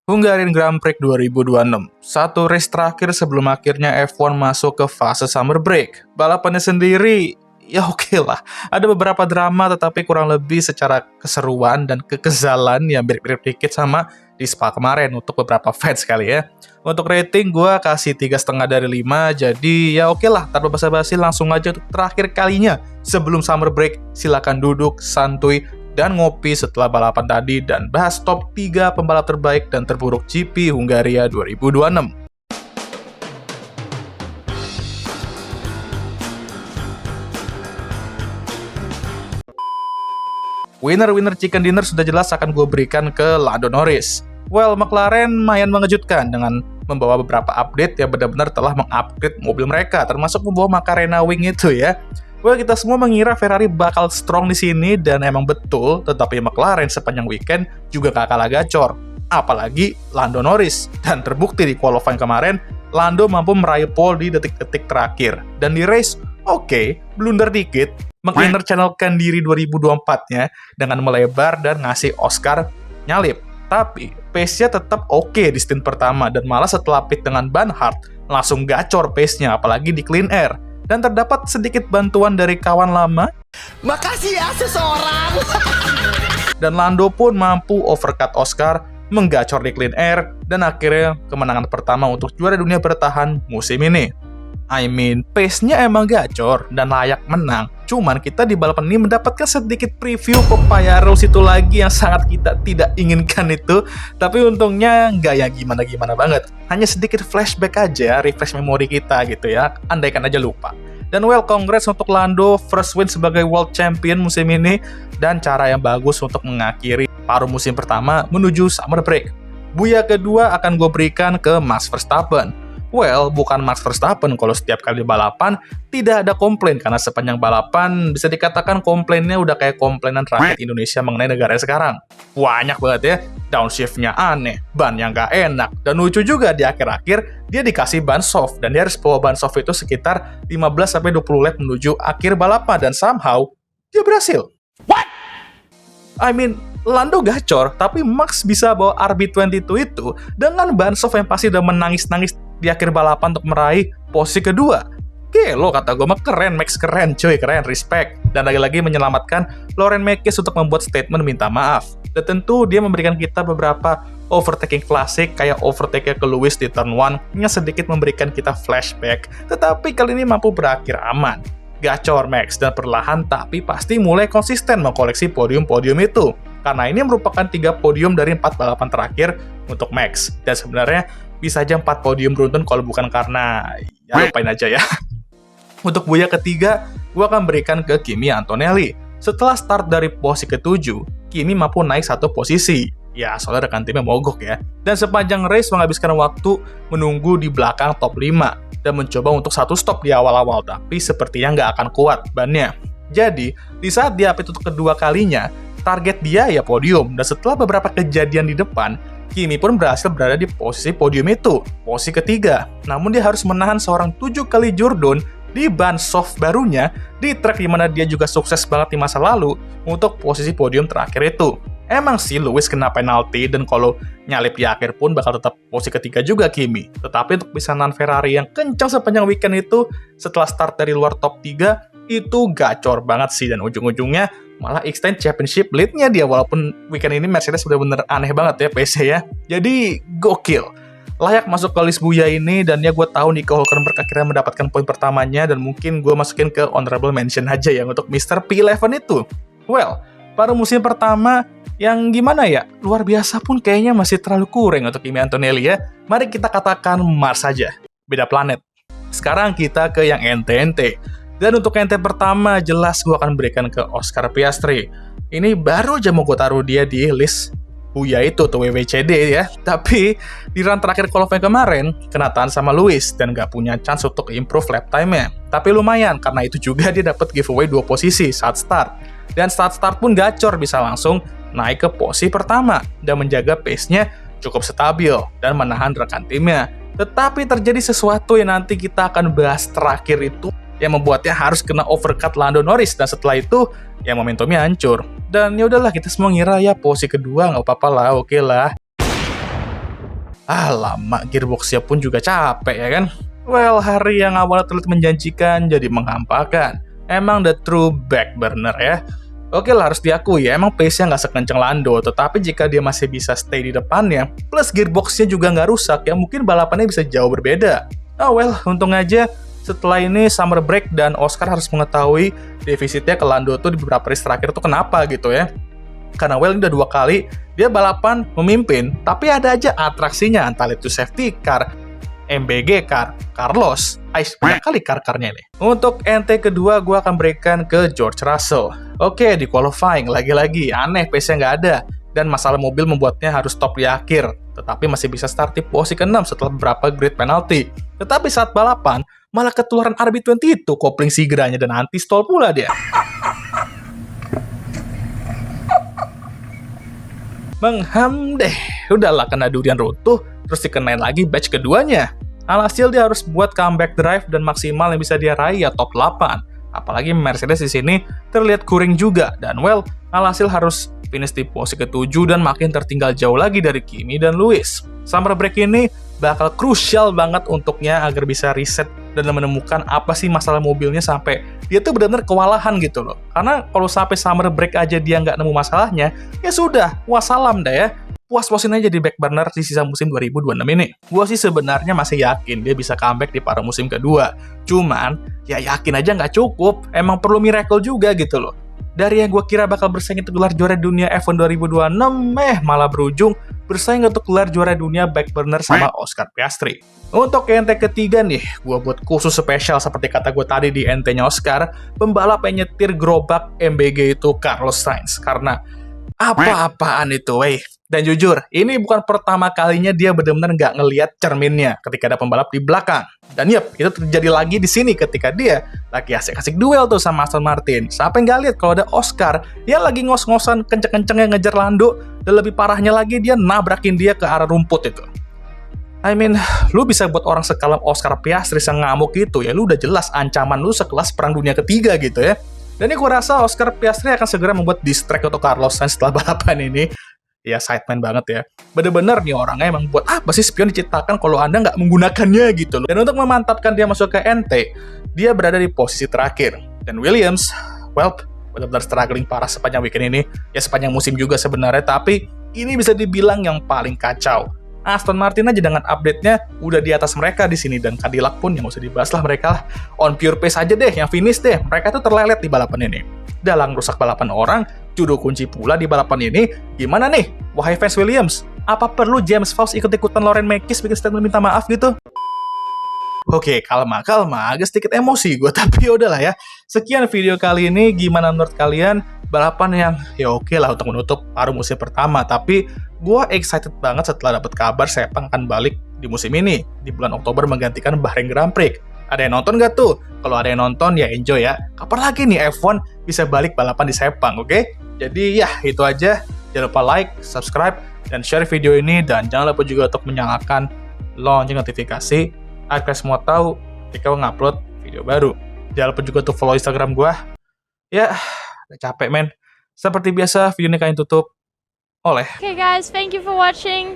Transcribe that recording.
Hungarian Grand Prix 2026, satu race terakhir sebelum akhirnya F1 masuk ke fase summer break. Balapannya sendiri, ya oke lah. Ada beberapa drama tetapi kurang lebih secara keseruan dan kekezalan yang mirip-mirip dikit sama di Spa kemarin untuk beberapa fans kali ya. Untuk rating gue kasih 3,5 dari 5, jadi ya oke lah, tanpa basa-basi langsung aja untuk terakhir kalinya sebelum summer break. Silakan duduk, santuy, dan ngopi setelah balapan tadi dan bahas top 3 pembalap terbaik dan terburuk GP Hungaria 2026. Winner chicken dinner sudah jelas akan gue berikan ke Lando Norris. Well, McLaren lumayan mengejutkan dengan membawa beberapa update yang benar-benar telah mengupgrade mobil mereka, termasuk membawa Macarena Wing itu ya. Well, kita semua mengira Ferrari bakal strong di sini dan emang betul, tetapi McLaren sepanjang weekend juga gak kalah gacor. Apalagi Lando Norris. Dan terbukti di qualifying kemarin, Lando mampu meraih pole di detik-detik terakhir. Dan di race, oke, blunder dikit, meng-inner channelkan diri 2024-nya dengan melebar dan ngasih Oscar nyalip. Tapi, pace-nya tetap oke di stint pertama dan malah setelah pit dengan ban hard, langsung gacor pace-nya, apalagi di clean air. Dan terdapat sedikit bantuan dari kawan lama. Makasih ya seseorang. Dan Lando pun mampu overcut Oscar, menggacor di clean air, dan akhirnya kemenangan pertama untuk juara dunia bertahan musim ini. I mean, pace-nya emang gacor dan layak menang. Cuman kita di balapan ini mendapatkan sedikit preview Papaya Rules itu lagi yang sangat kita tidak inginkan itu. Tapi untungnya nggak ya gimana-gimana banget. Hanya sedikit flashback aja, refresh memori kita gitu ya. Andaikan aja lupa. Dan well, congrats untuk Lando, first win sebagai world champion musim ini. Dan cara yang bagus untuk mengakhiri paruh musim pertama menuju summer break. Buya kedua akan gue berikan ke Max Verstappen. Well, bukan Max Verstappen kalau setiap kali balapan tidak ada komplain, karena sepanjang balapan bisa dikatakan komplainnya udah kayak komplainan rakyat Indonesia mengenai negara sekarang. Banyak banget ya, downshift-nya aneh, ban yang gak enak, dan lucu juga di akhir-akhir dia dikasih ban soft, dan dia harus bawa ban soft itu sekitar 15-20 lap menuju akhir balapan, dan somehow dia berhasil. What? I mean, Lando gacor, tapi Max bisa bawa RB22 itu dengan ban soft yang pasti udah menangis-nangis di akhir balapan untuk meraih posisi kedua. Gelo kata gue mah keren, Max keren cuy, keren, respect. Dan lagi-lagi menyelamatkan Lauren Mekies untuk membuat statement minta maaf. Dan tentu dia memberikan kita beberapa overtaking klasik kayak overtake ke Lewis di turn 1 yang sedikit memberikan kita flashback, tetapi kali ini mampu berakhir aman. Gacor Max, dan perlahan tapi pasti mulai konsisten mengkoleksi podium-podium itu. Karena ini merupakan 3 podium dari 4 balapan terakhir untuk Max. Dan sebenarnya bisa aja 4 podium beruntun kalau bukan karena ya lupain aja ya. Untuk Buya ketiga, gue akan berikan ke Kimi Antonelli. Setelah start dari posisi ke-7, Kimi mampu naik 1 posisi. Ya, soalnya rekan timnya mogok ya. Dan sepanjang race menghabiskan waktu menunggu di belakang top 5 dan mencoba untuk 1 stop di awal-awal, tapi sepertinya nggak akan kuat bannya. Jadi, di saat dia pit untuk kedua kalinya, target dia ya podium, dan setelah beberapa kejadian di depan, Kimi pun berhasil berada di posisi podium itu, posisi ketiga. Namun dia harus menahan seorang 7 kali Jordan di ban soft barunya, di track dimana dia juga sukses banget di masa lalu untuk posisi podium terakhir itu. Emang sih Lewis kena penalti, dan kalau nyalip di akhir pun bakal tetap posisi ketiga juga Kimi. Tetapi untuk bisa nahan Ferrari yang kencang sepanjang weekend itu, setelah start dari luar top 3, itu gacor banget sih, dan ujung-ujungnya malah extend championship lead-nya dia, walaupun weekend ini Mercedes bener-bener aneh banget ya PC ya. Jadi gokil, layak masuk ke list Buya ini, dan ya gue tahu Nico Hülkenberg akhirnya mendapatkan poin pertamanya, dan mungkin gue masukin ke honorable mention aja ya untuk Mr. P11 itu. Well, pada musim pertama yang gimana ya, luar biasa pun kayaknya masih terlalu kurang untuk Kimi Antonelli ya. Mari kita katakan Mars saja, beda planet. Sekarang kita ke yang ente-ente. Dan untuk ente pertama, jelas gue akan berikan ke Oscar Piastri. Ini baru aja mau gue taruh dia di list Buya itu, atau WWCD ya. Tapi, di run terakhir qualifying kemarin, kena tahan sama Lewis, dan gak punya chance untuk improve lap time-nya. Tapi lumayan, karena itu juga dia dapat giveaway 2 posisi saat start. Dan saat start pun gacor, bisa langsung naik ke posisi pertama, dan menjaga pace-nya cukup stabil, dan menahan rekan timnya. Tetapi terjadi sesuatu yang nanti kita akan bahas terakhir itu, yang membuatnya harus kena overcut Lando Norris, dan setelah itu ya momentumnya hancur. Dan ya udahlah, kita semua ngira ya posisi kedua nggak apa-apa lah, oke lah. Lama gearboxnya pun juga capek ya kan? Well, hari yang awalnya terlihat menjanjikan jadi menghampakan. Emang the true back burner ya. Oke lah, harus diakui ya, emang pace-nya nggak sekencang Lando, tetapi jika dia masih bisa stay di depannya, plus gearbox-nya juga nggak rusak, ya mungkin balapannya bisa jauh berbeda. Untung aja, setelah ini Summer Break dan Oscar harus mengetahui defisitnya ke Lando tuh di beberapa race terakhir tuh kenapa gitu ya. Karena ini udah 2 kali, dia balapan memimpin, tapi ada aja atraksinya, entah itu safety car, MBG car, Carlos, banyak kali car-carnya ini. Untuk NT kedua, gue akan berikan ke George Russell. Oke, di qualifying, lagi-lagi, aneh, pace-nya nggak ada. Dan masalah mobil membuatnya harus stop di akhir. Tetapi masih bisa start di posisi ke-6 setelah beberapa grid penalty. Tetapi saat balapan, malah ketularan RB20 itu, kopling sigranya dan anti-stall pula dia. Mengham deh, udahlah kena durian runtuh, terus dikenain lagi batch keduanya. Alhasil dia harus buat comeback drive dan maksimal yang bisa dia raih ya top 8. Apalagi Mercedes di sini terlihat kuring juga, dan alhasil harus finish di posisi ke-7 dan makin tertinggal jauh lagi dari Kimi dan Lewis. Summer break ini bakal krusial banget untuknya agar bisa reset dan menemukan apa sih masalah mobilnya sampai dia tuh benar-benar kewalahan gitu loh. Karena kalau sampai summer break aja dia nggak nemu masalahnya, ya sudah, wassalam dah ya. Puas-puasin aja di back burner di sisa musim 2026 ini. Gua sih sebenarnya masih yakin dia bisa comeback di paruh musim kedua. Cuman, ya yakin aja nggak cukup. Emang perlu miracle juga gitu loh. Dari yang gue kira bakal bersaing untuk gelar juara dunia F1 2026, malah berujung bersaing untuk gelar juara dunia back burner sama Oscar Piastri. Untuk NT ketiga nih, gue buat khusus spesial seperti kata gue tadi di NT-nya Oscar, pembalap yang nyetir gerobak MBG itu Carlos Sainz. Karena apa-apaan itu, Dan jujur, ini bukan pertama kalinya dia benar-benar nggak ngelihat cerminnya ketika ada pembalap di belakang. Dan itu terjadi lagi di sini ketika dia lagi asik-asik duel tuh sama Aston Martin. Siapa yang nggak lihat kalau ada Oscar yang lagi ngos-ngosan kenceng-kencengnya ngejar Lando, dan lebih parahnya lagi dia nabrakin dia ke arah rumput itu. Lu bisa buat orang sekalam Oscar Piastri yang ngamuk gitu ya, lu udah jelas ancaman lu sekelas perang dunia ketiga gitu ya. Dan ini gue rasa Oscar Piastri akan segera membuat diss track untuk Carlos Sainz setelah balapan ini. Ya, sideman banget ya. Bener-bener nih orangnya emang buat apa sih spion diciptakan kalau Anda nggak menggunakannya gitu loh. Dan untuk memantapkan dia masuk ke NT, dia berada di posisi terakhir. Dan Williams, benar-benar struggling parah sepanjang weekend ini. Ya sepanjang musim juga sebenarnya, tapi ini bisa dibilang yang paling kacau. Aston Martin aja dengan update-nya udah di atas mereka di sini, dan Cadillac pun yang usah dibahas lah, mereka lah on pure pace aja deh, yang finish deh. Mereka tuh terlelet di balapan ini. Dalang rusak balapan orang, judo kunci pula di balapan ini. Gimana nih, wahai fans Williams? Apa perlu James Vowles ikut-ikutan Lauren Makis bikin statement minta maaf gitu? Oke, kalma, agak sedikit emosi gue, tapi udahlah ya. Sekian video kali ini, gimana menurut kalian? Balapan yang ya oke lah untuk menutup paruh musim pertama, tapi gue excited banget setelah dapat kabar Sepang akan balik di musim ini, di bulan Oktober menggantikan Bahrain Grand Prix. Ada yang nonton gak tuh? Kalau ada yang nonton ya enjoy ya. Kapan lagi nih F1 bisa balik balapan di Sepang, oke? Jadi ya itu aja. Jangan lupa like, subscribe, dan share video ini, dan jangan lupa juga untuk menyalakan lonceng notifikasi agar semua tahu ketika gue ngupload video baru. Jangan lupa juga untuk follow Instagram gue. Ya, udah capek men. Seperti biasa, video ini kalian tutup oleh. Okay guys, thank you for watching.